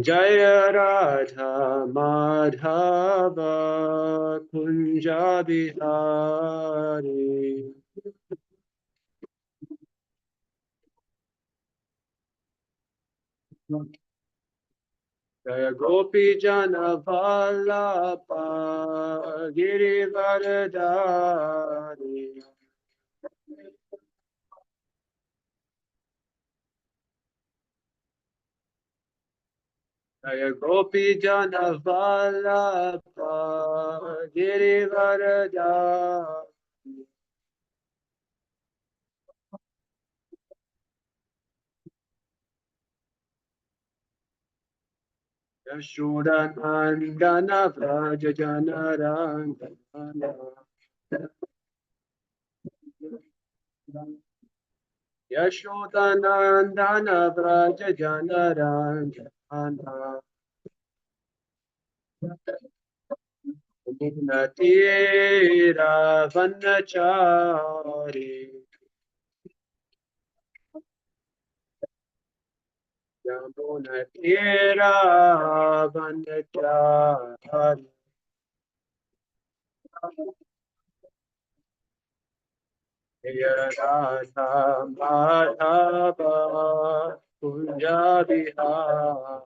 Jaya Radha Madhava Kunja Bihari. Jaya Gopi Jana Vallabha Girivardhari. Jaya Gopi Jana Vallabha Girivardhari. Yashodanandana Vraja Janarandana. Yashodanandana Vraja Janarandana. Natira Vanachari. Yamunatira Vanachari. Radha Madhava Kunja Bihari.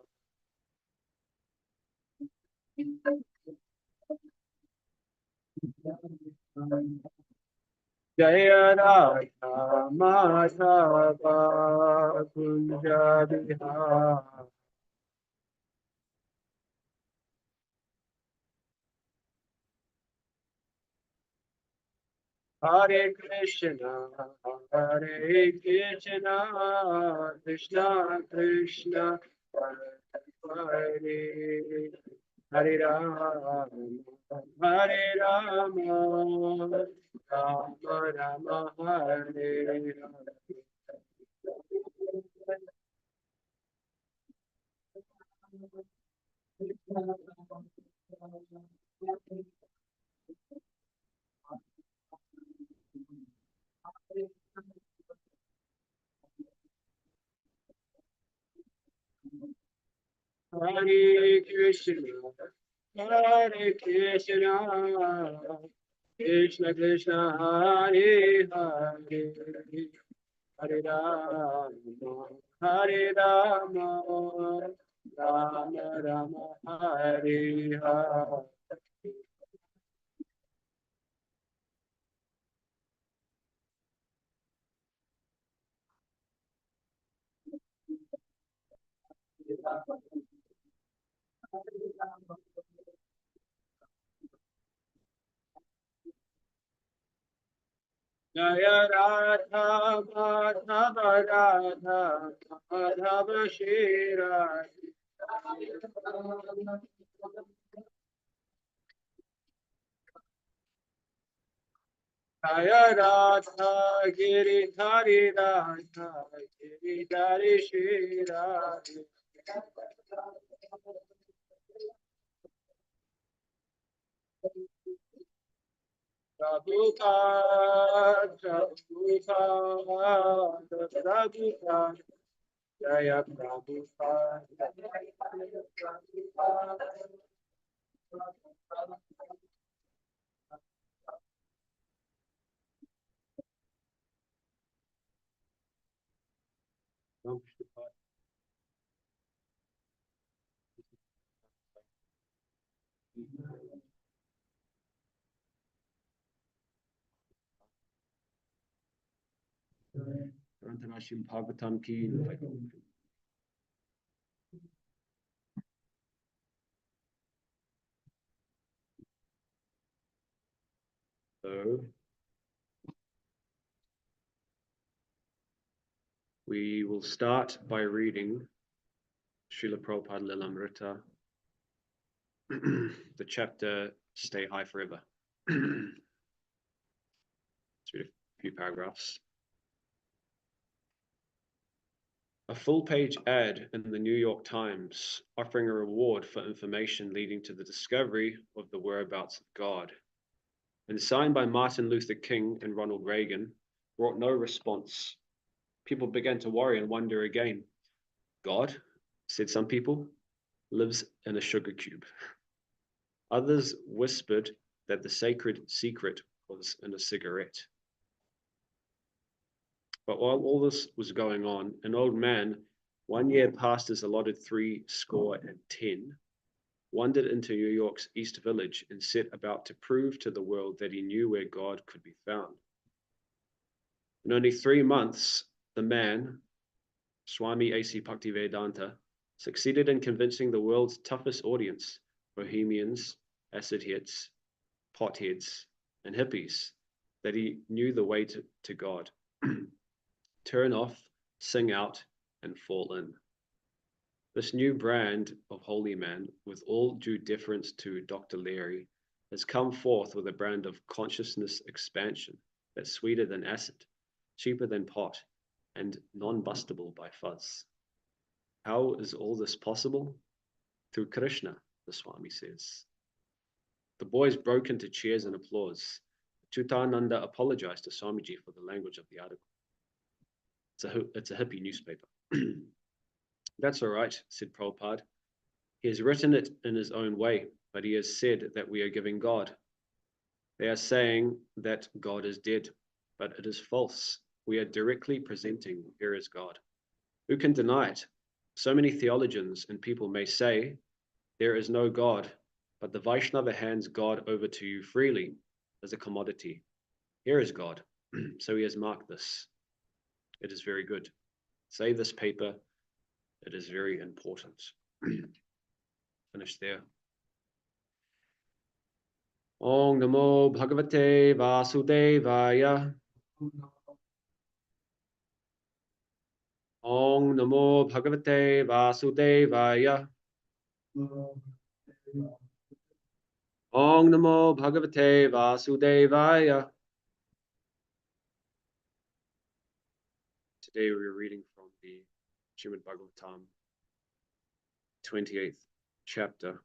Jaya Radha Madhava Kunja Bihari. Hare Krishna, Hare Krishna, Krishna Krishna, Hare Hare, Hare Rama, Hare Rama, Rama Rama, Hare Hare. Hare Krishna, Hare Krishna, Krishna Krishna, Hare Hare, Hare Rama, Hare Rama, Rama Rama, Hare Hare. Jaya Radha Madhava Radha Madhava Shira. Jaya Radha Giridhari Radha Giridhari Shira. Prabhupada, Prabhupada, Prabhupada, Jaya Prabhupada. Rantanashim Bhagavatam ki. So we will start by reading Srila Prabhupada Lilamrita, the chapter Stay High Forever. Let's read a few paragraphs. A full-page ad in the New York Times offering a reward for information leading to the discovery of the whereabouts of God. And signed by Martin Luther King and Ronald Reagan, brought no response. People began to worry and wonder again. God, said some people, lives in a sugar cube. Others whispered that the sacred secret was in a cigarette. But while all this was going on, an old man, 1 year past his allotted 70, wandered into New York's East Village and set about to prove to the world that he knew where God could be found. In only 3 months, the man, Swami A.C. Bhaktivedanta, succeeded in convincing the world's toughest audience, bohemians, acid hits, potheads, and hippies, that he knew the way to God. Turn off, sing out, and fall in. This new brand of holy man, with all due deference to Dr. Leary, has come forth with a brand of consciousness expansion that's sweeter than acid, cheaper than pot, and non-bustable by fuzz. How is all this possible? Through Krishna, the Swami says. The boys broke into cheers and applause. Chutananda apologized to Swamiji for the language of the article. It's a hippie newspaper. That's all right, said Prabhupada. He has written it in his own way, but he has said that we are giving God. They are saying that God is dead, but it is false. We are directly presenting here is God. Who can deny it? So many theologians and people may say there is no God, but the Vaishnava hands God over to you freely as a commodity. Here is God. So he has marked this. It is very good. Save this paper. It is very important. Finish there. Om Namo Bhagavate Vasudevaya. Om Namo Bhagavate Vasudevaya. Om Namo Bhagavate Vasudevaya. Today we are reading from the Srimad Bhagavatam, 28th chapter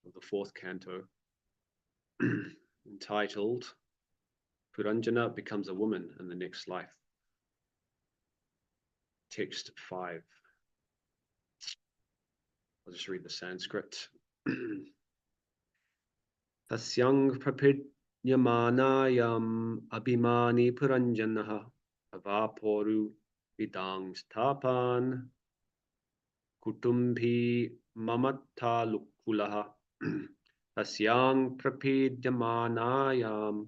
of the 4th canto, entitled Puranjana becomes a woman in the next life. Text 5. I'll just read the Sanskrit. Tasyang prapidyamanayam abhimani puranjanaha avaporu vidang stapan kutumbhi mamatalukulaha. Tasyang prapidyamanayam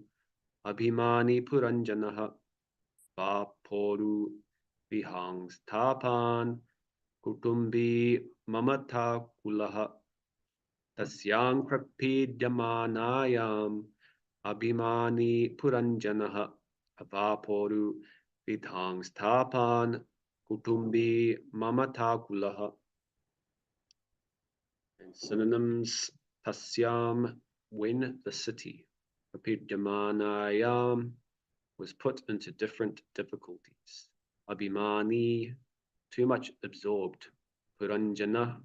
abhimani puranjanaha vaporu vihang stapan kutumbi mamata kulaha. Tasyang prapidyamanayam abhimani puranjanaha avaporu vidhang stapan kutumbi mamata kulaha. And synonyms: tasyam, when the city, prapidyamanayam, was put into different difficulties. Abhimani, too much absorbed. Puranjana,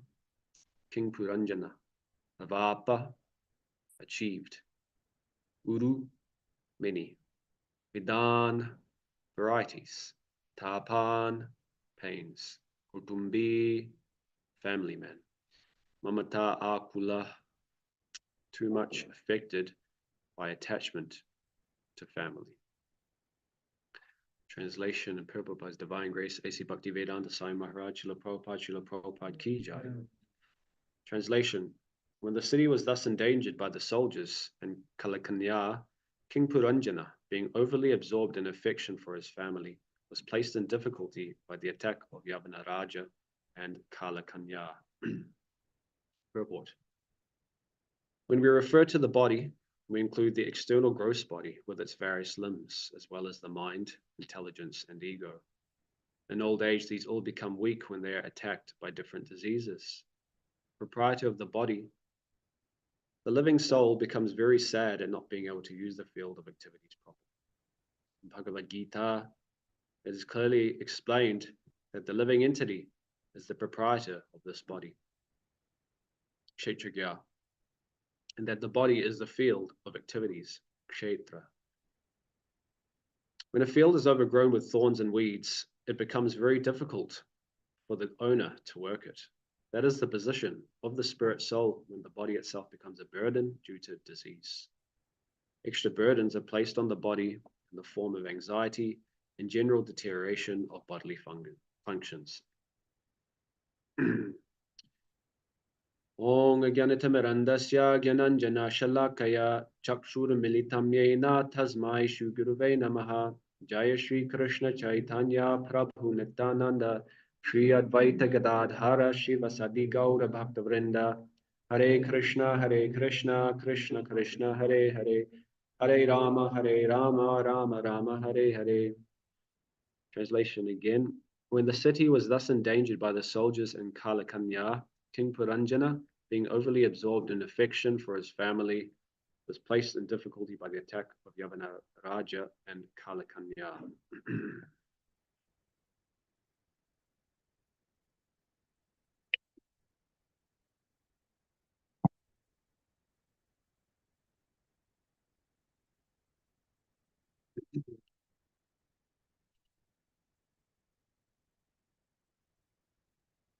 King Puranjana. Avapa, achieved. Uru, many. Vidan, varieties. Tapan, pains. Kutumbi, family man. Mamata akula, too much affected by attachment to family. Translation and purport by His Divine Grace A.C. Bhaktivedanta Swami Maharaj Srila Prabhupada Ki Jai. Translation: when the city was thus endangered by the soldiers and Kalakanya, King Puranjana, being overly absorbed in affection for his family, was placed in difficulty by the attack of Yavanaraja and Kalakanya. Purport: when we refer to the body, we include the external gross body with its various limbs, as well as the mind, intelligence, and ego. In old age, these all become weak when they are attacked by different diseases. Proprietor of the body, the living soul becomes very sad at not being able to use the field of activities properly. In Bhagavad Gita, it is clearly explained that the living entity is the proprietor of this body, Kshetragya, and that the body is the field of activities, Kshetra. When a field is overgrown with thorns and weeds, it becomes very difficult for the owner to work it. That is the position of the spirit soul when the body itself becomes a burden due to disease. Extra burdens are placed on the body in the form of anxiety and general deterioration of bodily functions. Ong Gyanitamurandasya Gyananjana Shalakaya Chakshurmilitam Yena Tasmai Shuguruve Namaha Jaya Shri Krishna Chaitanya Prabhu Nityananda Shri Advaita Gadadhara Shiva Sadi Gaura Bhakta Vrinda Hare Krishna Krishna Krishna Hare Hare Hare Rama Rama Rama Hare Hare. Translation again. When the city was thus endangered by the soldiers in Kalakanya, King Puranjana, being overly absorbed in affection for his family, was placed in difficulty by the attack of Yavanaraja and Kalakanya.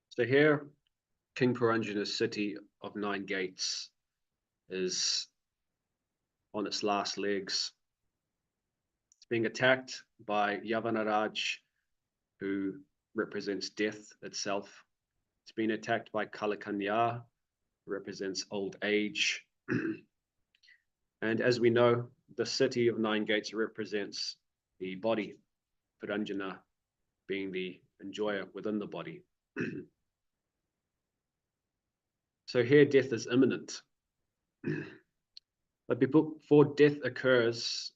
So here, King Puranjana's city of 9 gates is on its last legs. It's being attacked by Yavanaraj, who represents death itself. It's been attacked by Kalakanya, who represents old age. And as we know, the city of 9 gates represents the body, Puranjana being the enjoyer within the body. So here death is imminent. But before death occurs,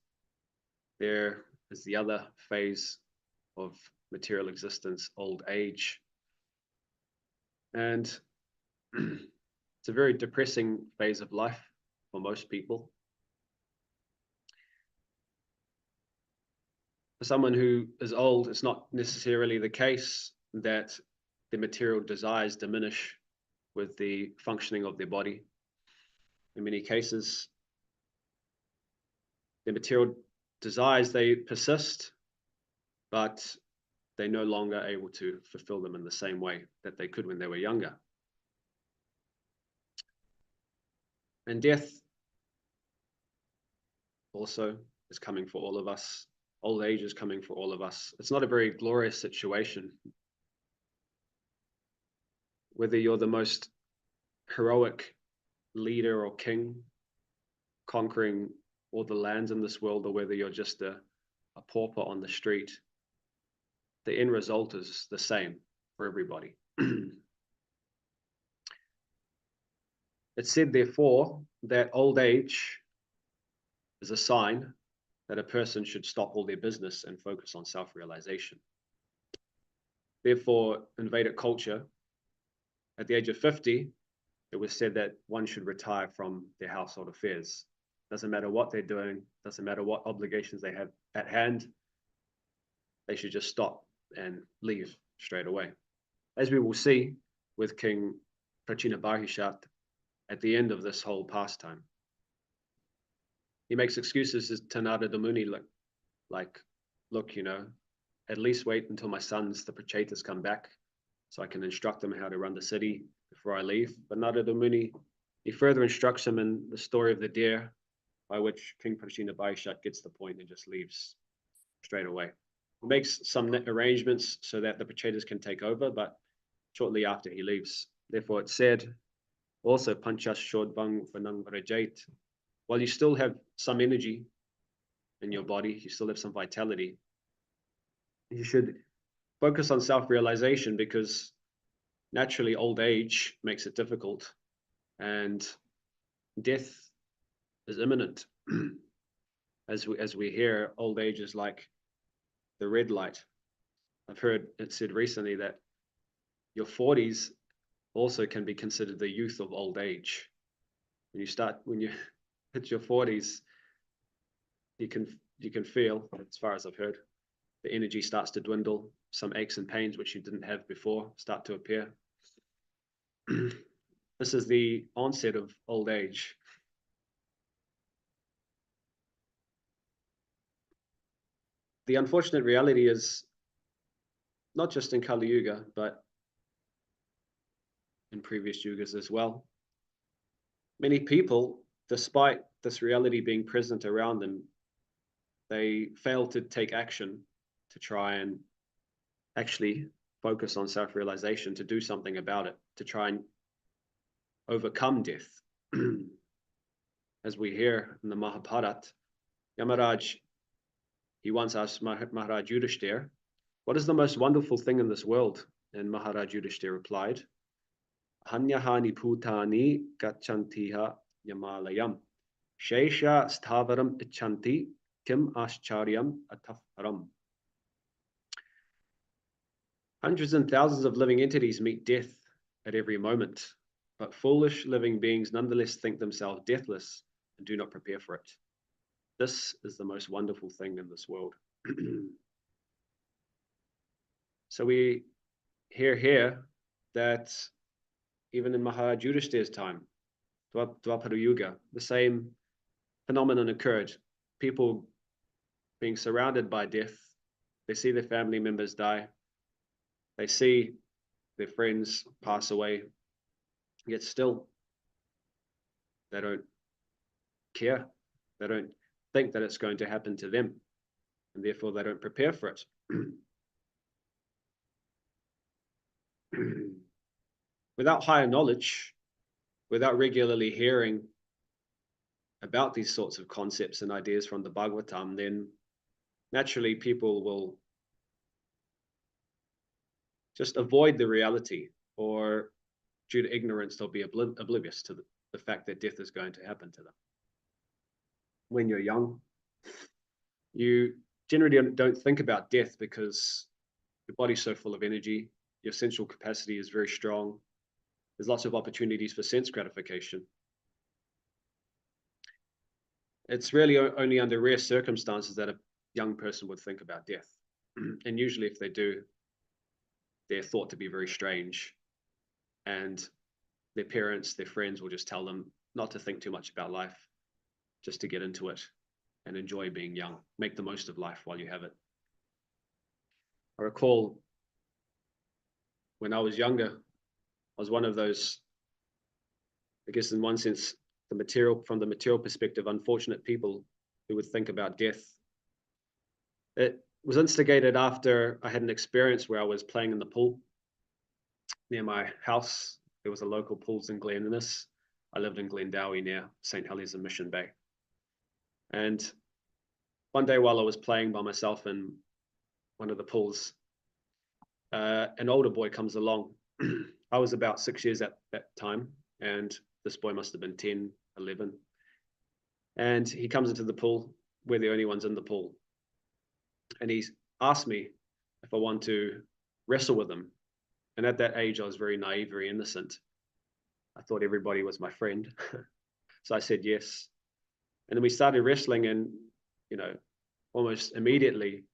there is the other phase of material existence, old age. And it's a very depressing phase of life for most people. For someone who is old, it's not necessarily the case that the material desires diminish with the functioning of their body. In many cases, the material desires, they persist, but they're no longer able to fulfill them in the same way that they could when they were younger. And death also is coming for all of us. Old age is coming for all of us. It's not a very glorious situation. Whether you're the most heroic leader or king conquering all the lands in this world, or whether you're just a pauper on the street, the end result is the same for everybody. It's said, therefore, that old age is a sign that a person should stop all their business and focus on self-realization. Therefore, in Vedic culture, at the age of 50, it was said that one should retire from their household affairs. Doesn't matter what they're doing, doesn't matter what obligations they have at hand, they should just stop and leave straight away. As we will see with King Prachinabarhishat at the end of this whole pastime. He makes excuses to Narada Muni, like, look, at least wait until my sons, the Prachetas, come back so I can instruct them how to run the city before I leave. But Narada Muni, he further instructs him in the story of the deer, by which King Prachinabarhishat gets the point and just leaves straight away. He makes some arrangements so that the Prachetas can take over, but shortly after he leaves. Therefore, it's said, also, Panchas Shodbang Vanang Rajait, while you still have some energy in your body, you still have some vitality, you should focus on self-realization, because naturally old age makes it difficult and death is imminent. As we hear, old age is like the red light. I've heard it said recently that your 40s also can be considered the youth of old age. When you hit your 40s, you can feel, as far as I've heard, the energy starts to dwindle. Some aches and pains which you didn't have before start to appear. This is the onset of old age. the unfortunate reality is not just in Kali Yuga, but in previous yugas as well. Many people, despite this reality being present around them, they fail to take action to try and actually focus on self-realization, to do something about it, to try and overcome death. As we hear in the Mahabharata, Yamaraj, he once asked Maharaj Yudhishthira, what is the most wonderful thing in this world? And Maharaj Yudhishthira replied, Hanyahani Putani Gachantiha Yamalayam. Shesha Stavaram Ichanti Kim Ascharyam Ataparam. Hundreds and thousands of living entities meet death at every moment, but foolish living beings nonetheless think themselves deathless and do not prepare for it. This is the most wonderful thing in this world. So we hear here that even in Maharaj Yudhishthira's time, Dwapara Yuga, the same phenomenon occurred. People being surrounded by death, they see their family members die, they see their friends pass away, yet still they don't care. They don't think that it's going to happen to them, and therefore they don't prepare for it. Without higher knowledge, without regularly hearing about these sorts of concepts and ideas from the Bhagavatam, then naturally people will just avoid the reality, or due to ignorance, they'll be oblivious to the fact that death is going to happen to them. When you're young, you generally don't think about death because your body's so full of energy, your sensual capacity is very strong, there's lots of opportunities for sense gratification. It's really only under rare circumstances that a young person would think about death. And usually if they do, they're thought to be very strange. And their parents, their friends will just tell them not to think too much about life, just to get into it and enjoy being young. Make the most of life while you have it. I recall when I was younger, I was one of those, I guess in one sense, from the material perspective, unfortunate people who would think about death. It was instigated after I had an experience where I was playing in the pool near my house. There was a local pools in Glen Innes. I lived in Glendowie near St. Heliers and Mission Bay. And one day while I was playing by myself in one of the pools, an older boy comes along. I was about 6 years at that time, and this boy must have been 10, 11. And he comes into the pool. We're the only ones in the pool. And he asked me if I want to wrestle with him. And at that age, I was very naive, very innocent. I thought everybody was my friend. So I said yes. And then we started wrestling, and, you know, almost immediately,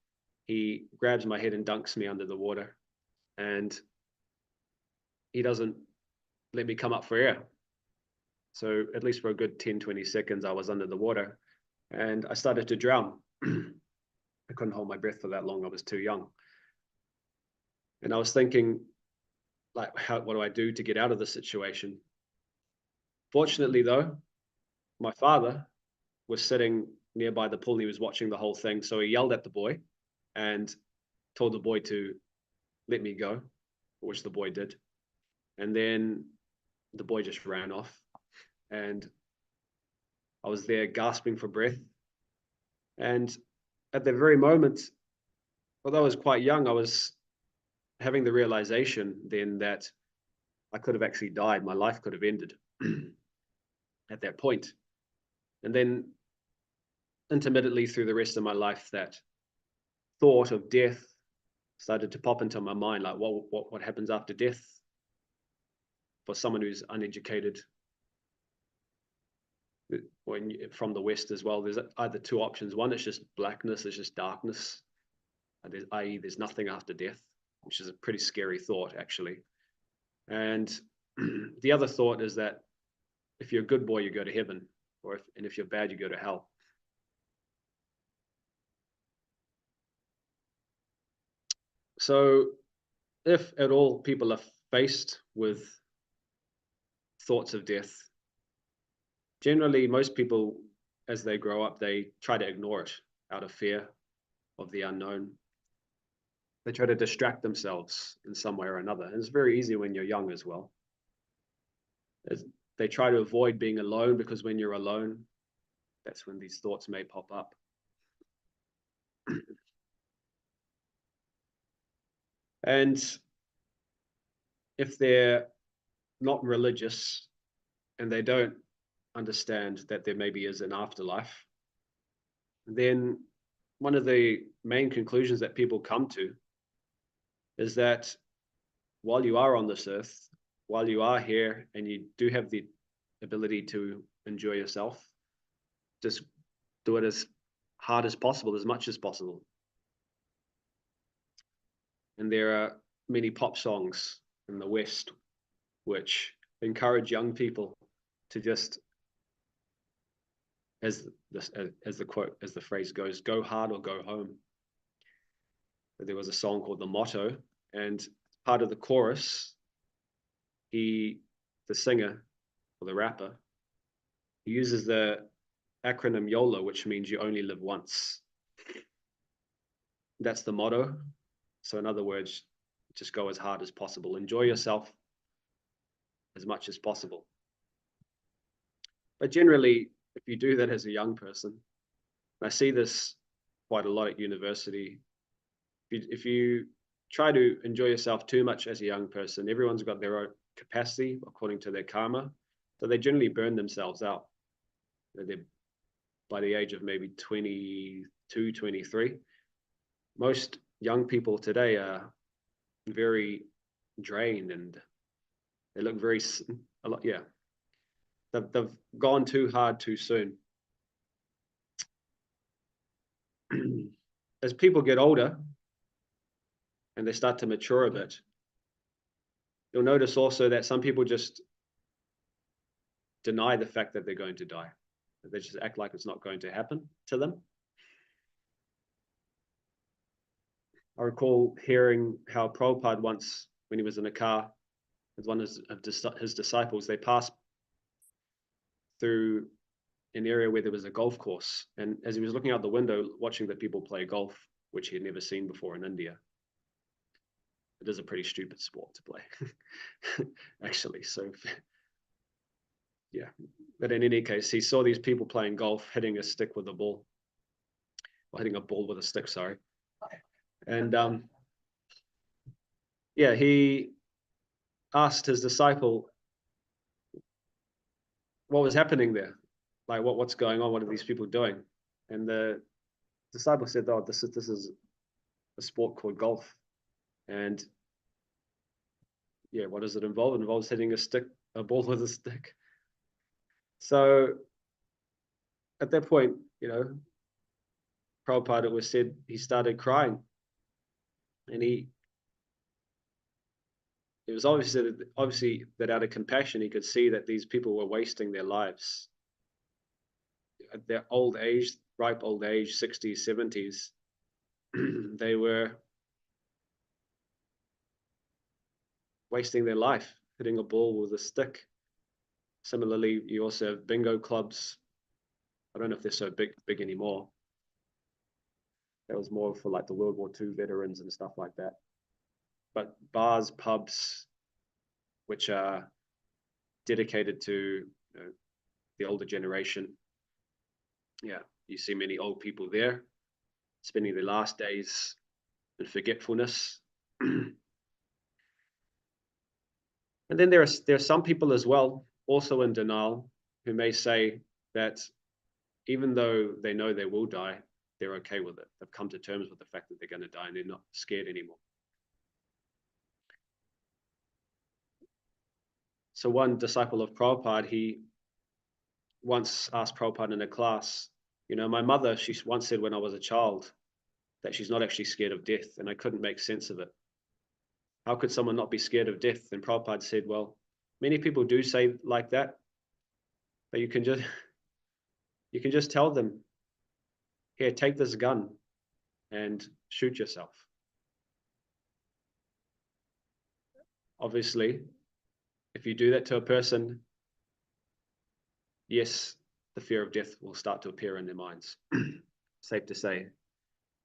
he grabs my head and dunks me under the water. And he doesn't let me come up for air. So at least for a good 10, 20 seconds, I was under the water, and I started to drown. I couldn't hold my breath for that long. I was too young. And I was thinking, like, what do I do to get out of this situation? Fortunately, though, my father was sitting nearby the pool and he was watching the whole thing. So he yelled at the boy and told the boy to let me go, which the boy did. And then the boy just ran off. And I was there gasping for breath. And at the very moment, although I was quite young, I was having the realization then that I could have actually died. My life could have ended at that point. And then intermittently through the rest of my life, that thought of death started to pop into my mind, like what happens after death for someone who's uneducated. From the West as well, there's either two options. One, it's just blackness, it's just darkness, i.e. there's nothing after death, which is a pretty scary thought, actually. And the other thought is that if you're a good boy, you go to heaven, and if you're bad, you go to hell. So if at all people are faced with thoughts of death, generally most people, as they grow up, they try to ignore it out of fear of the unknown. They try to distract themselves in some way or another. And it's very easy when you're young as well. They try to avoid being alone, because when you're alone, that's when these thoughts may pop up. And if they're not religious and they don't understand that there maybe is an afterlife, then one of the main conclusions that people come to is that while you are on this earth, while you are here and you do have the ability to enjoy yourself, just do it as hard as possible, as much as possible. And there are many pop songs in the West which encourage young people to just, as the quote, as the phrase goes, go hard or go home. There was a song called The Motto, and part of the chorus, the singer or the rapper, he uses the acronym YOLO, which means you only live once. That's the motto. So in other words, just go as hard as possible. Enjoy yourself as much as possible. But generally, if you do that as a young person, and I see this quite a lot at university, if you try to enjoy yourself too much as a young person, everyone's got their own capacity according to their karma. So they generally burn themselves out. They're by the age of maybe 22, 23. Most young people today are very drained and they look very, a lot, yeah. They've gone too hard too soon. As people get older and they start to mature a bit, you'll notice also that some people just deny the fact that they're going to die. They just act like it's not going to happen to them. I recall hearing how Prabhupada once, when he was in a car with one of his disciples, they passed through an area where there was a golf course. And as he was looking out the window, watching the people play golf, which he had never seen before in India, it is a pretty stupid sport to play, actually. So, yeah. But in any case, he saw these people playing golf, hitting a stick with a ball, or hitting a ball with a stick, sorry. And yeah, he asked his disciple what was happening there, like what's going on, what are these people doing? And the disciple said, "Oh, this is a sport called golf." And yeah, what does it involve? It involves hitting a ball with a stick. So at that point, Prabhupada, it was said, he started crying, and it was obviously that out of compassion, he could see that these people were wasting their lives at their old age, ripe old age, 60s, 70s. They were wasting their life hitting a ball with a stick. Similarly, you also have bingo clubs. I don't know if they're so big anymore. That was more for like the World War II veterans and stuff like that. But bars, pubs, which are dedicated to the older generation. Yeah, you see many old people there spending their last days in forgetfulness. And then there are some people as well, also in denial, who may say that even though they know they will die, they're okay with it. They've come to terms with the fact that they're going to die and they're not scared anymore. So one disciple of Prabhupada, he once asked Prabhupada in a class, my mother, she once said when I was a child that she's not actually scared of death, and I couldn't make sense of it. How could someone not be scared of death? And Prabhupada said, well, many people do say like that, but you can just tell them, here, take this gun and shoot yourself. obviously, if you do that to a person, yes, the fear of death will start to appear in their minds. Safe to say.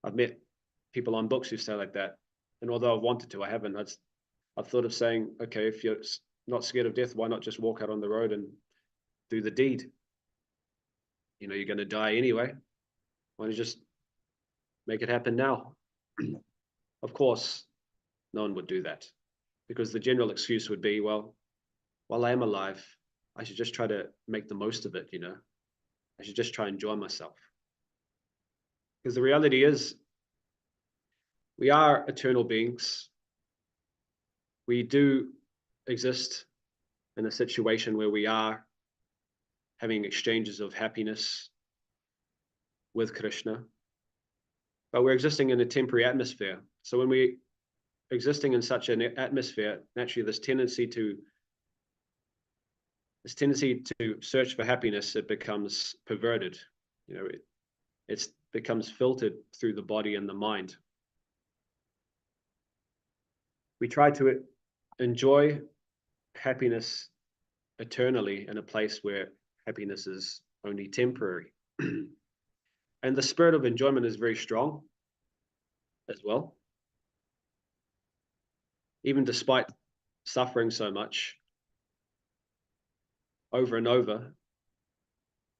I've met people on books who say like that. And although I've wanted to, I haven't. I've thought of saying, okay, if you're not scared of death, why not just walk out on the road and do the deed? You know, you're going to die anyway. Why don't you just make it happen now? Of course, no one would do that, because the general excuse would be, well, while I am alive, I should just try to make the most of it, you know. I should just try and enjoy myself. Because the reality is, we are eternal beings. We do exist in a situation where we are having exchanges of happiness with Krishna, but we're existing in a temporary atmosphere. So when we're existing in such an atmosphere, naturally this tendency to search for happiness, it becomes perverted. You know, it becomes filtered through the body and the mind. We try to enjoy happiness eternally in a place where happiness is only temporary. And the spirit of enjoyment is very strong as well. Even despite suffering so much over and over,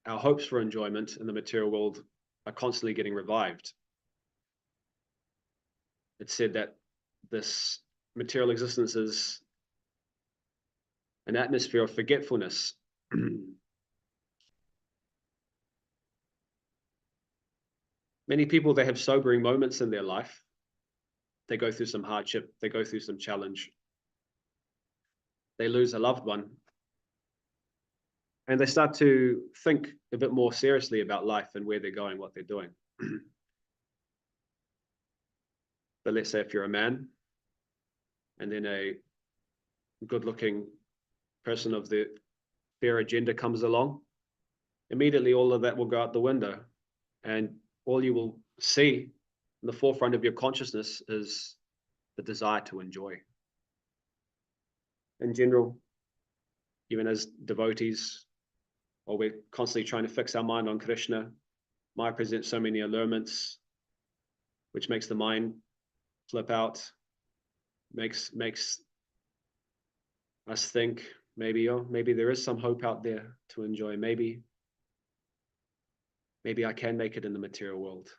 our hopes for enjoyment in the material world are constantly getting revived. It's said that this material existence is an atmosphere of forgetfulness. Many people, they have sobering moments in their life. They go through some hardship, they go through some challenge, they lose a loved one, and they start to think a bit more seriously about life and where they're going, what they're doing. But let's say if you're a man, and then a good-looking person of the fair agenda comes along, immediately all of that will go out the window, and all you will see in the forefront of your consciousness is the desire to enjoy. In general, even as devotees, or we're constantly trying to fix our mind on Krishna, Maya presents so many allurements, which makes the mind flip out, makes us think maybe, oh, maybe there is some hope out there to enjoy. Maybe I can make it in the material world.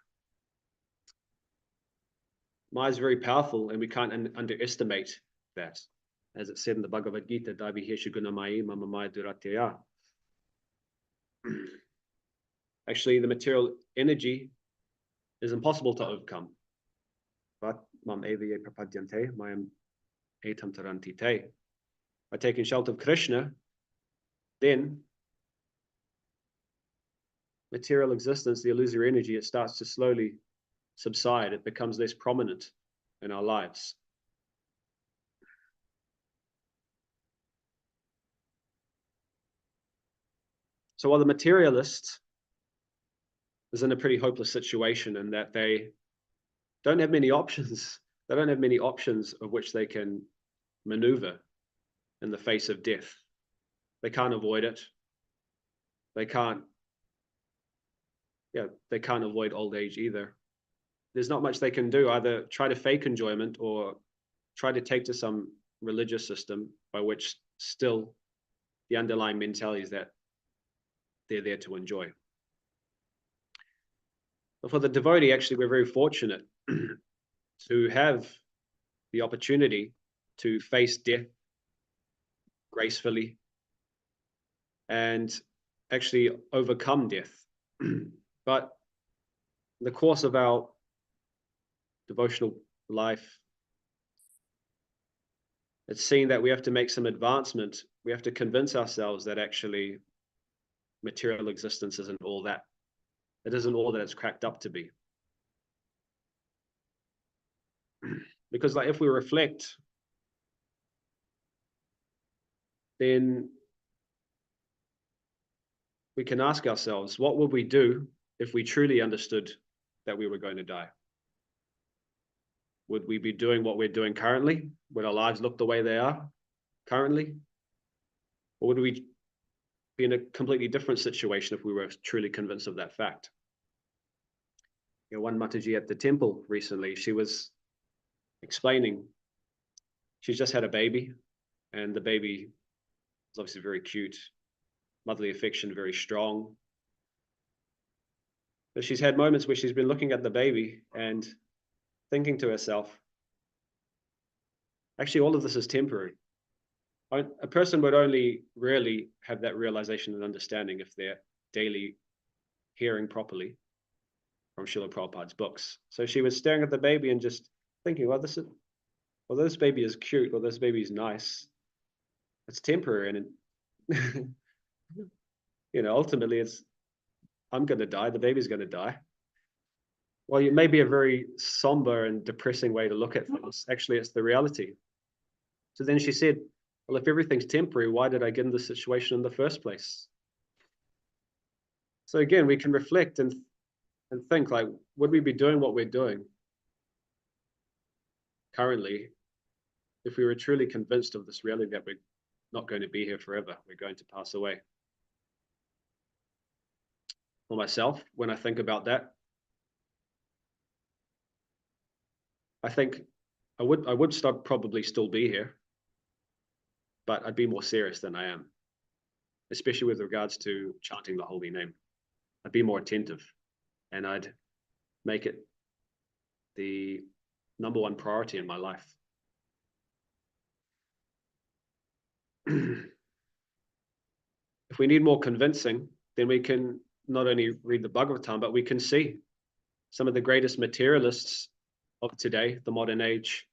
Maya is very powerful, and we can't underestimate that. As it said in the Bhagavad Gita, Davi Heshu Gunamai Mama Maya Duratya. Actually, the material energy is impossible to overcome. But mam eviye prapadyante, mayam etam tarantite. By taking shelter of Krishna, then material existence, the illusory energy, it starts to slowly subside. It becomes less prominent in our lives. So while the materialist is in a pretty hopeless situation in that they don't have many options, they don't have many options of which they can maneuver in the face of death. They can't avoid it. They can't avoid old age either. There's not much they can do, either try to fake enjoyment or try to take to some religious system by which still the underlying mentality is that they're there to enjoy. But for the devotee, actually, we're very fortunate to have the opportunity to face death gracefully and actually overcome death. But in the course of our devotional life, it's seen that we have to make some advancement. We have to convince ourselves that actually material existence isn't all that. It isn't all that it's cracked up to be. Because like if we reflect, then we can ask ourselves, what would we do if we truly understood that we were going to die? Would we be doing what we're doing currently? Would our lives look the way they are currently? Or would we be in a completely different situation if we were truly convinced of that fact? You know, one Mataji at the temple recently, she was explaining she's just had a baby, and the baby is obviously very cute, motherly affection very strong. But she's had moments where she's been looking at the baby and thinking to herself, actually, all of this is temporary. A person would only really have that realization and understanding if they're daily hearing properly from Srila Prabhupada's books. So she was staring at the baby and just thinking, well, this baby is cute, or this baby is nice. It's temporary, and you know, ultimately, I'm going to die. The baby's going to die. Well, it may be a very somber and depressing way to look at things. Actually, it's the reality. So then she said, well, if everything's temporary, why did I get in this situation in the first place? So again, we can reflect and think, like, would we be doing what we're doing currently if we were truly convinced of this reality that we're not going to be here forever, we're going to pass away? For myself, when I think about that, I think I would probably still be here, but I'd be more serious than I am, especially with regards to chanting the holy name. I'd be more attentive, and I'd make it the number one priority in my life. If we need more convincing, then we can not only read the Bhagavatam, but we can see some of the greatest materialists of today, the modern age,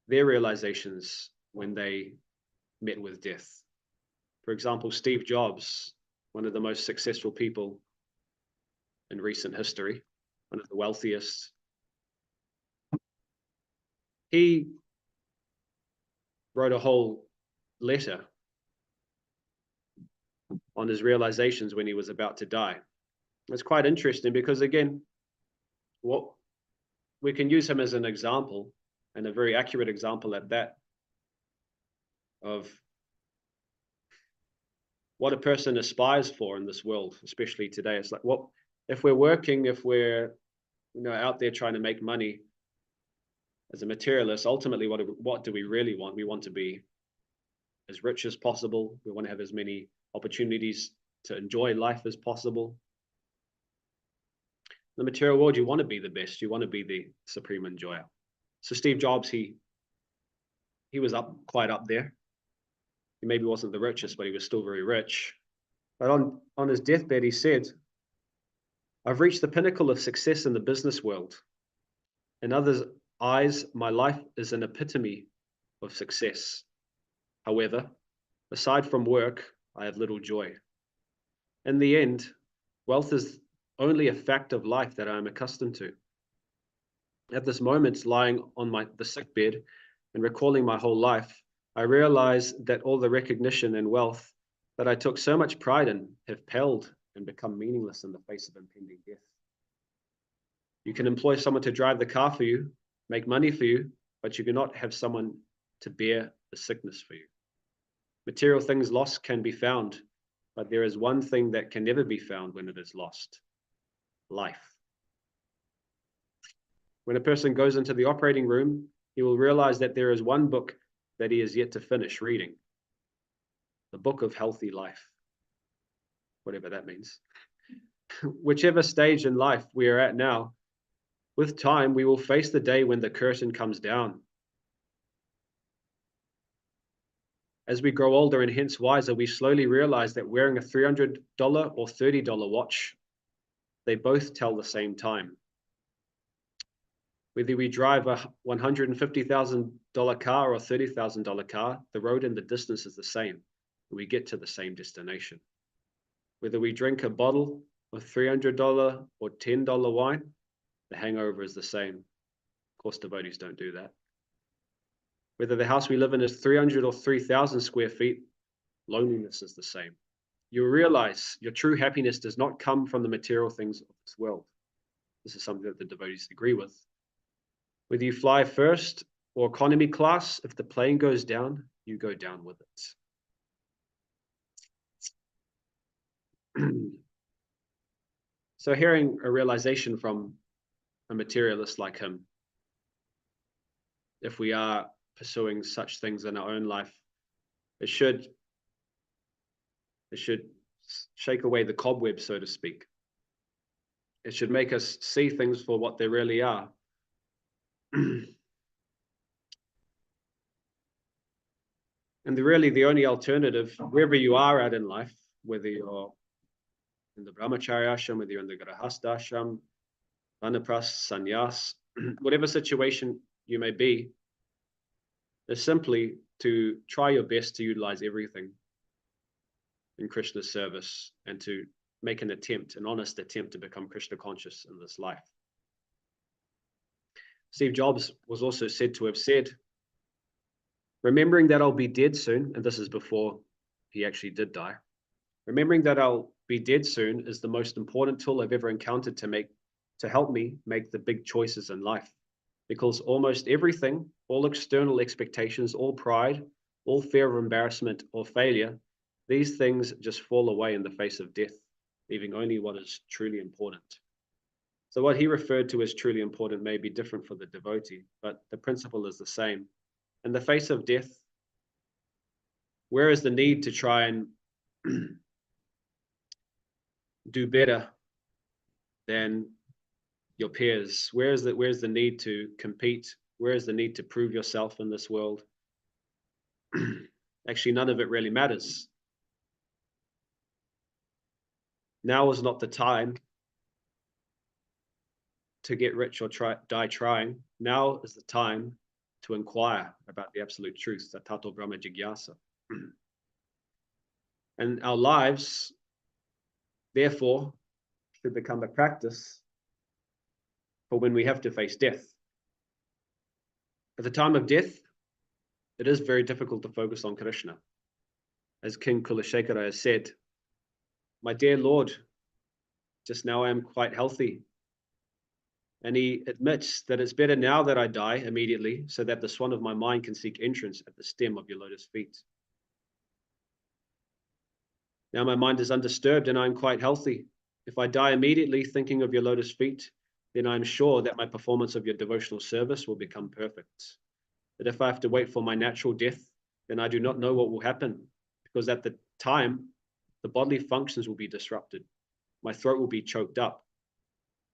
their realizations when they met with death. For example, Steve Jobs, one of the most successful people in recent history, one of the wealthiest. He wrote a whole letter on his realizations when he was about to die. It's quite interesting because, again, what we can use him as an example, and a very accurate example at that, of what a person aspires for in this world, especially today. It's like, what if we're working, if we're out there trying to make money as a materialist, ultimately what do we really want? We want to be as rich as possible. We want to have as many opportunities to enjoy life as possible. In the material world, you want to be the best. You want to be the supreme enjoyer. So Steve Jobs, he was quite up there. He maybe wasn't the richest, but he was still very rich. But on his deathbed, he said, I've reached the pinnacle of success in the business world. In others' eyes, my life is an epitome of success. However, aside from work, I have little joy. In the end, wealth is only a fact of life that I am accustomed to. At this moment, lying on the sick bed and recalling my whole life, I realize that all the recognition and wealth that I took so much pride in have paled and become meaningless in the face of impending death. You can employ someone to drive the car for you, make money for you, but you cannot have someone to bear the sickness for you. Material things lost can be found, but there is one thing that can never be found when it is lost: life. When a person goes into the operating room, he will realize that there is one book that he is yet to finish reading: the book of healthy life, whatever that means. Whichever stage in life we are at now, with time, we will face the day when the curtain comes down. As we grow older and hence wiser, we slowly realize that wearing a $300 or $30 watch, they both tell the same time. Whether we drive a $150,000 car or a $30,000 car, the road and the distance is the same. We get to the same destination. Whether we drink a bottle of $300 or $10 wine, the hangover is the same. Of course, devotees don't do that. Whether the house we live in is 300 or 3,000 square feet, loneliness is the same. You realize your true happiness does not come from the material things of this world. This is something that the devotees agree with. Whether you fly first or economy class, if the plane goes down, you go down with it. So hearing a realization from a materialist like him, if we are pursuing such things in our own life, it should shake away the cobweb, so to speak. It should make us see things for what they really are. And really the only alternative, wherever you are at in life, whether you're in the brahmacharya ashram, whether you're in the grahastha ashram, vanapras, sannyas, whatever situation you may be, is simply to try your best to utilize everything in Krishna's service and to make an attempt, an honest attempt to become Krishna conscious in this life. Steve Jobs was also said to have said, remembering that I'll be dead soon, and this is before he actually did die, remembering that I'll be dead soon is the most important tool I've ever encountered to help me make the big choices in life. Because almost everything, all external expectations, all pride, all fear of embarrassment or failure, these things just fall away in the face of death, leaving only what is truly important. So what he referred to as truly important may be different for the devotee, but the principle is the same. In the face of death, where is the need to try and do better than your peers? Where's the need to compete? Where is the need to prove yourself in this world? Actually, none of it really matters. Now is not the time to get rich or die trying. Now is the time to inquire about the absolute truth, the Tato Brahma Jigyasa. And our lives, therefore, should become a practice for when we have to face death. At the time of death, it is very difficult to focus on Krishna. As King Kulashekara has said, my dear Lord, just now I am quite healthy. And he admits that it's better now that I die immediately so that the swan of my mind can seek entrance at the stem of your lotus feet. Now my mind is undisturbed and I'm quite healthy. If I die immediately thinking of your lotus feet, then I'm sure that my performance of your devotional service will become perfect. But if I have to wait for my natural death, then I do not know what will happen, because at the time, the bodily functions will be disrupted. My throat will be choked up,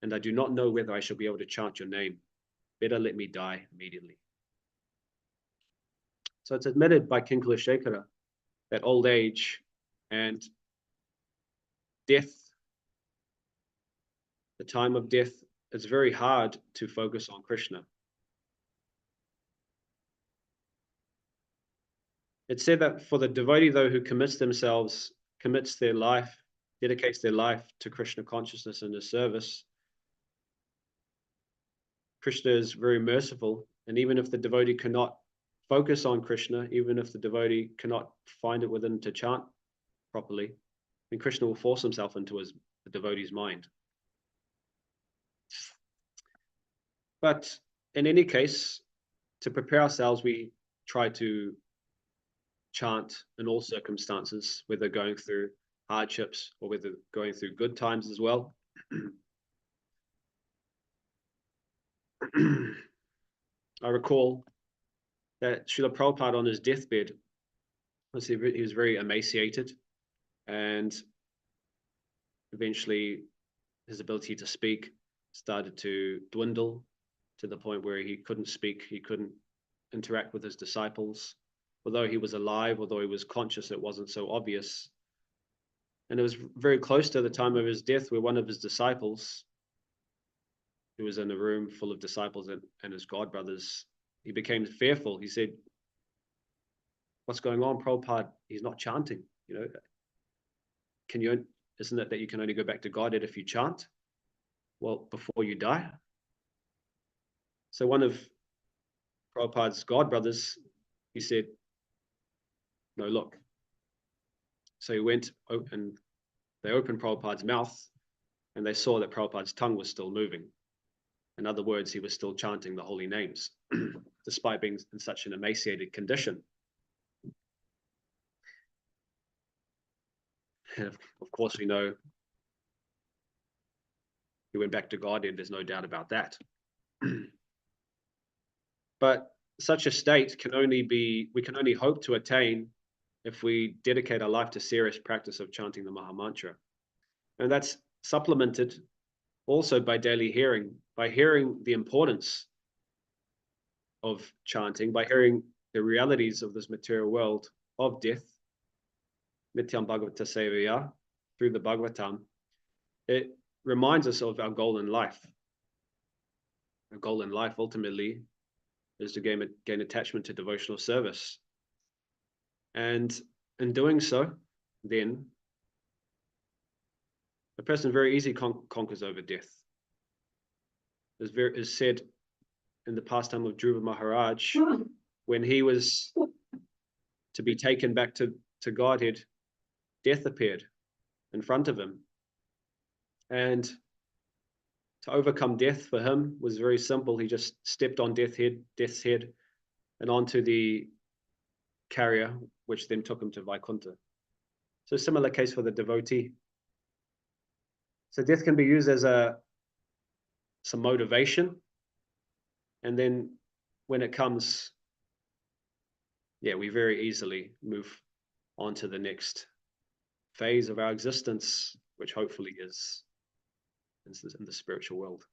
and I do not know whether I shall be able to chant your name. Better let me die immediately. So it's admitted by King Kulashekara that old age and death, the time of death, it's very hard to focus on Krishna. It's said that for the devotee, though, who commits their life, dedicates their life to Krishna consciousness and his service, Krishna is very merciful. And even if the devotee cannot focus on Krishna, even if the devotee cannot find it within to chant properly, then Krishna will force himself into the devotee's mind. But in any case, to prepare ourselves, we try to chant in all circumstances, whether going through hardships or whether going through good times as well. I recall that Srila Prabhupada on his deathbed, he was very emaciated, and eventually his ability to speak started to dwindle to the point where he couldn't speak, he couldn't interact with his disciples. Although he was alive, although he was conscious, it wasn't so obvious. And it was very close to the time of his death where one of his disciples, who was in a room full of disciples and his godbrothers, he became fearful. He said, what's going on, Prabhupada? He's not chanting. Isn't it that you can only go back to Godhead if you chant? Well, before you die. So one of Prabhupada's godbrothers, he said, no, look. So he went and they opened Prabhupada's mouth and they saw that Prabhupada's tongue was still moving. In other words, he was still chanting the holy names, despite being in such an emaciated condition. And of course, we know he went back to God, and there's no doubt about that. But such a state we can only hope to attain if we dedicate our life to serious practice of chanting the Maha Mantra. And that's supplemented also by daily hearing, by hearing the importance of chanting, by hearing the realities of this material world of death, Nityam Bhagavata Sevaya, through the Bhagavatam. It reminds us of our goal in life. Our goal in life ultimately is to gain attachment to devotional service. And in doing so, then a person very easily conquers over death. Is said in the pastime of Dhruva Maharaj, when he was to be taken back to Godhead, death appeared in front of him. And to overcome death for him was very simple. He just stepped on death's head and onto the carrier, which then took him to Vaikuntha. So similar case for the devotee. So death can be used as some motivation. And then when it comes, we very easily move on to the next phase of our existence, which hopefully is in the spiritual world.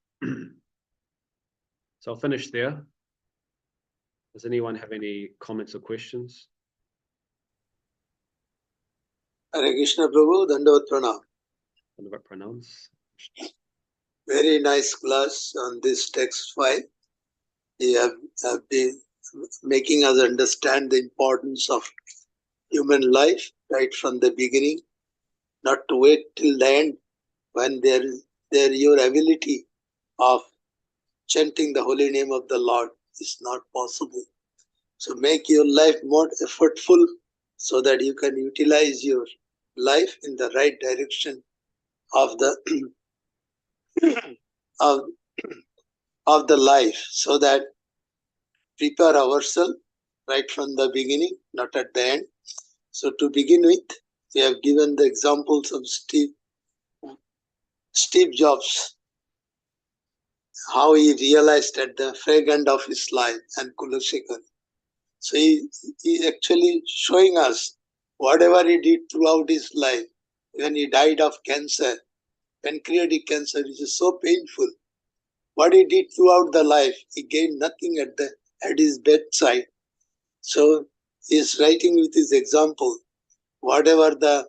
So I'll finish there. Does anyone have any comments or questions? Hare Krishna Prabhu, Dandavat Pranam. Dandavat Pranams. Very nice class on this text 5. You have been making us understand the importance of human life right from the beginning, not to wait till the end when your ability of chanting the holy name of the Lord is not possible. So make your life more effortful so that you can utilize your life in the right direction of the of the life, so that prepare ourselves right from the beginning, not at the end. So to begin with, we have given the examples of Steve Jobs, how he realized at the fag end of his life, and Kulashekar. So he actually showing us whatever he did throughout his life. When he died of cancer, pancreatic cancer, which is so painful. What he did throughout the life, he gained nothing at his bedside. So he is writing with his example, whatever the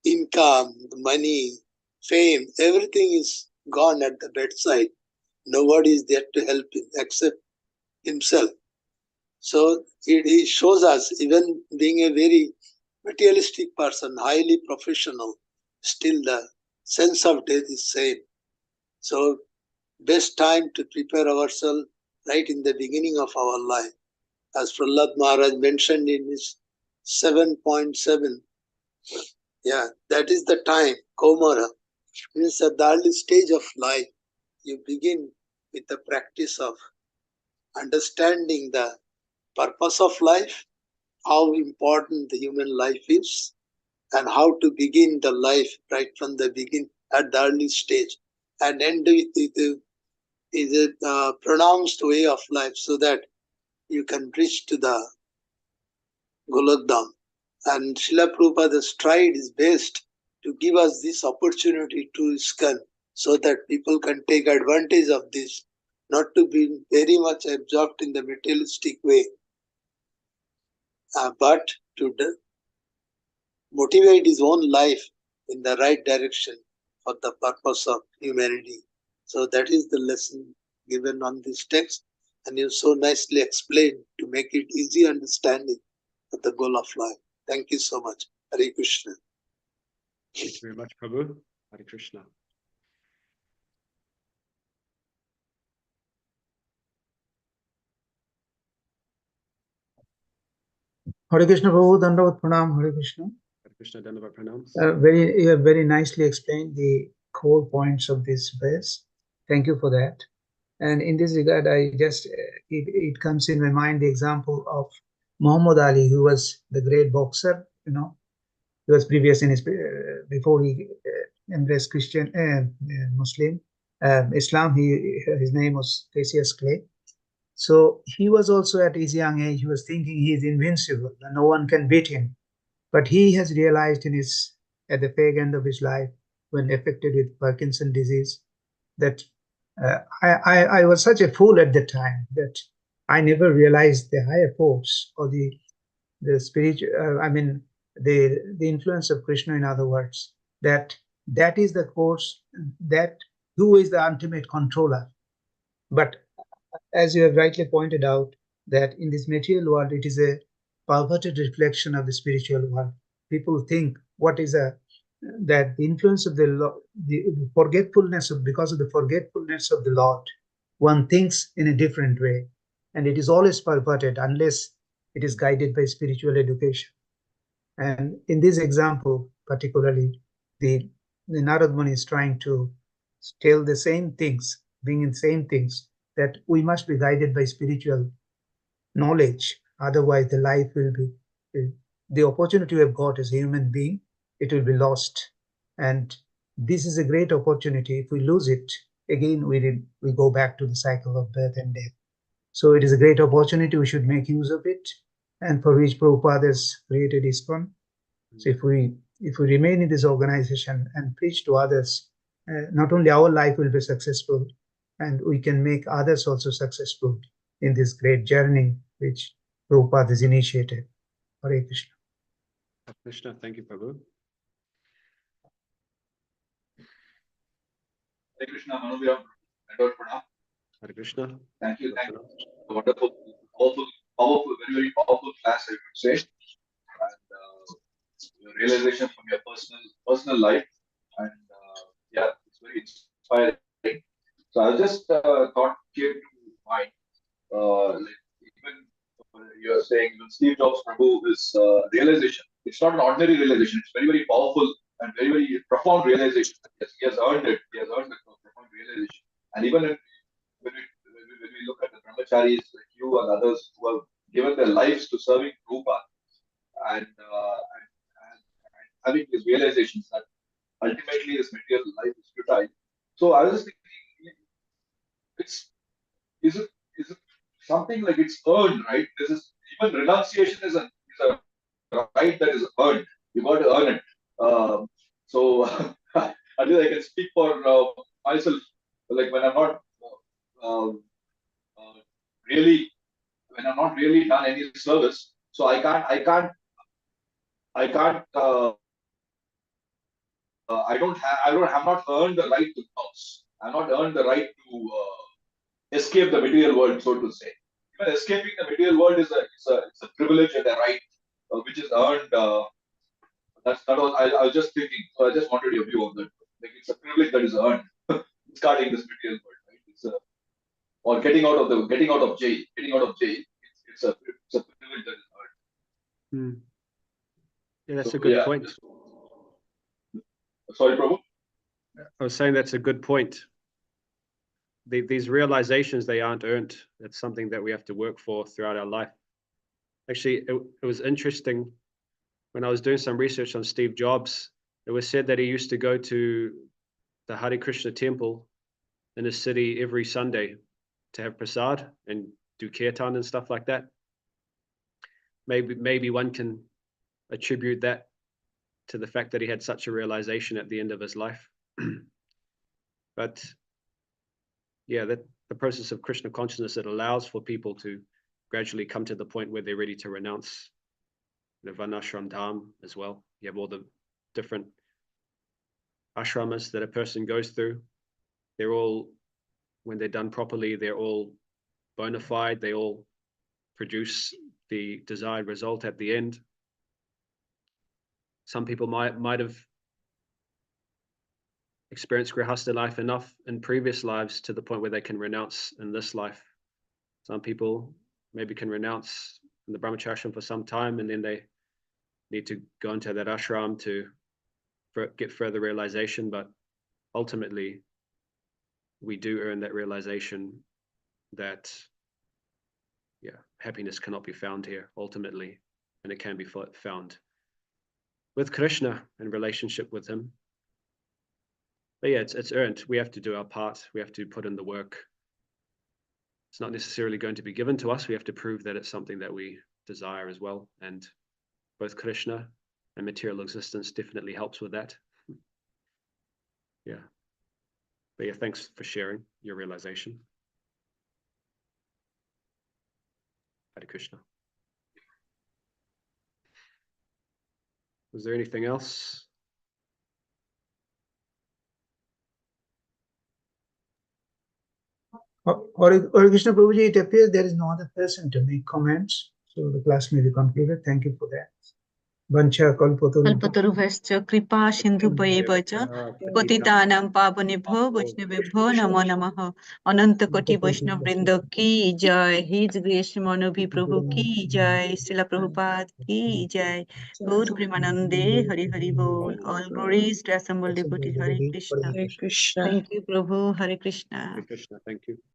income, money, fame, everything is gone at the bedside. Nobody is there to help him except himself. So he shows us, even being a very materialistic person, highly professional, still the sense of death is same. So best time to prepare ourselves right in the beginning of our life. As Prahlad Maharaj mentioned in his 7.7, that is the time, Kaumara, means at the early stage of life, you begin with the practice of understanding the purpose of life, how important the human life is, and how to begin the life right from the beginning at the early stage, and end with a pronounced way of life, so that you can reach to the Golodham. And Srila Prabhupada's tried his best to give us this opportunity to ISKCON, so that people can take advantage of this, not to be very much absorbed in the materialistic way, but to motivate his own life in the right direction for the purpose of humanity. So that is the lesson given on this text, and you so nicely explained to make it easy understanding of the goal of life. Thank you so much. Hare Krishna. Thank you very much, Prabhu. Hare Krishna. Hare Krishna Prabhu, Dandavat Pranam, Hare Krishna. Hare Krishna, Dandavat Pranams. You have very nicely explained the core points of this verse. Thank you for that. And in this regard, I just it comes in my mind the example of Muhammad Ali, who was the great boxer. He was previous in his before he embraced Christian Muslim Islam. His name was Cassius Clay. So he was also at his young age. He was thinking he is invincible and no one can beat him. But he has realized at the fag end of his life, when affected with Parkinson disease, that I was such a fool at the time that I never realized the higher force or the spiritual. The influence of Krishna. In other words, that is the force that who is the ultimate controller. But as you have rightly pointed out, that in this material world, it is a perverted reflection of the spiritual world. People think that the influence of the forgetfulness of because of the forgetfulness of the Lord, one thinks in a different way, and it is always perverted unless it is guided by spiritual education. And in this example, particularly, the Narad Muni is trying to tell the same things, bring in same things, that we must be guided by spiritual knowledge. Otherwise, the life will be, the opportunity we have got as a human being, it will be lost. And this is a great opportunity. If we lose it, again, we go back to the cycle of birth and death. So it is a great opportunity. We should make use of it, and for which Prabhupada has created ISKCON. So if we remain in this organization and preach to others, not only our life will be successful, and we can make others also successful in this great journey which Prabhupada has initiated. Hare Krishna. Krishna, thank you, Prabhu. Hare Krishna, Manobiram, Hare Krishna. Thank you. A wonderful, powerful, very, very powerful class, I would say. And your realization from your personal life. And yeah, it's very inspiring. So I just thought came to mind, like even you are saying, when Steve Jobs Prabhu, his realization, it's not an ordinary realization, it's very, very powerful and very, very profound realization. Yes, he has earned it. He has earned the profound realization. And even when we look at the brahmacharis like you and others who have given their lives to serving Prabhupada and having these realizations that ultimately this material life is futile. So I was just thinking, it's is it something like it's earned, right? This is even renunciation is a right that is earned. You got to earn it. So at least I can speak for myself. Like when I'm not uh, uh, really when I'm not really done any service, so I can't. I'm not earned the right to bounce. I'm not earned the right to escape the material world, so to say. Even escaping the material world is it's a privilege and a right which is earned. I was just thinking. So I just wanted your view on that. Like it's a privilege that is earned, discarding this material world, right? Or getting out of jail. Getting out of jail. It's a privilege that is earned. Yeah, that's a good point. Sorry, Prabhu. I was saying that's a good point. These realizations, they aren't earned. That's something that we have to work for throughout our life. Actually, it was interesting when I was doing some research on Steve Jobs. It was said that he used to go to the Hare Krishna temple in his city every Sunday to have prasad and do kirtan and stuff like that. Maybe one can attribute that to the fact that he had such a realization at the end of his life. But yeah, that the process of Krishna consciousness, it allows for people to gradually come to the point where they're ready to renounce the Varnashram Dham as well. You have all the different ashramas that a person goes through. They're all, when they're done properly, they're all bona fide. They all produce the desired result at the end. Some people might have experienced grihastha life enough in previous lives to the point where they can renounce in this life. Some people maybe can renounce in the brahmacharya ashram for some time, and then they need to go into that ashram to get further realization. But ultimately, we do earn that realization that, yeah, happiness cannot be found here ultimately, and it can be found with Krishna in relationship with him. But yeah, it's earned. We have to do our part. We have to put in the work. It's not necessarily going to be given to us. We have to prove that it's something that we desire as well. And both Krishna and material existence definitely helps with that. Yeah. But yeah, thanks for sharing your realization. Hare Krishna. Was there anything else? Hare Krishna Prabhuji, it appears there is no other person to make comments. So the class may be concluded. Thank you for that. Vancha कल्पतरुभ्यश्च कृपा सिन्धुभ्येव च पतितानां पावनेभ्यो वैष्णवेभ्यो नमो नमः अनंत कोटि वैष्णव वृंद की जय हिज ग्रेस मनोभि प्रभु की जय शिला प्रभुपाद की जय गौर प्रेमानंदे हरि हरि बोल all glories to assembled devotees Hare Krishna Hare Krishna. Thank you Prabhu Hare Krishna Hare Krishna. Thank you.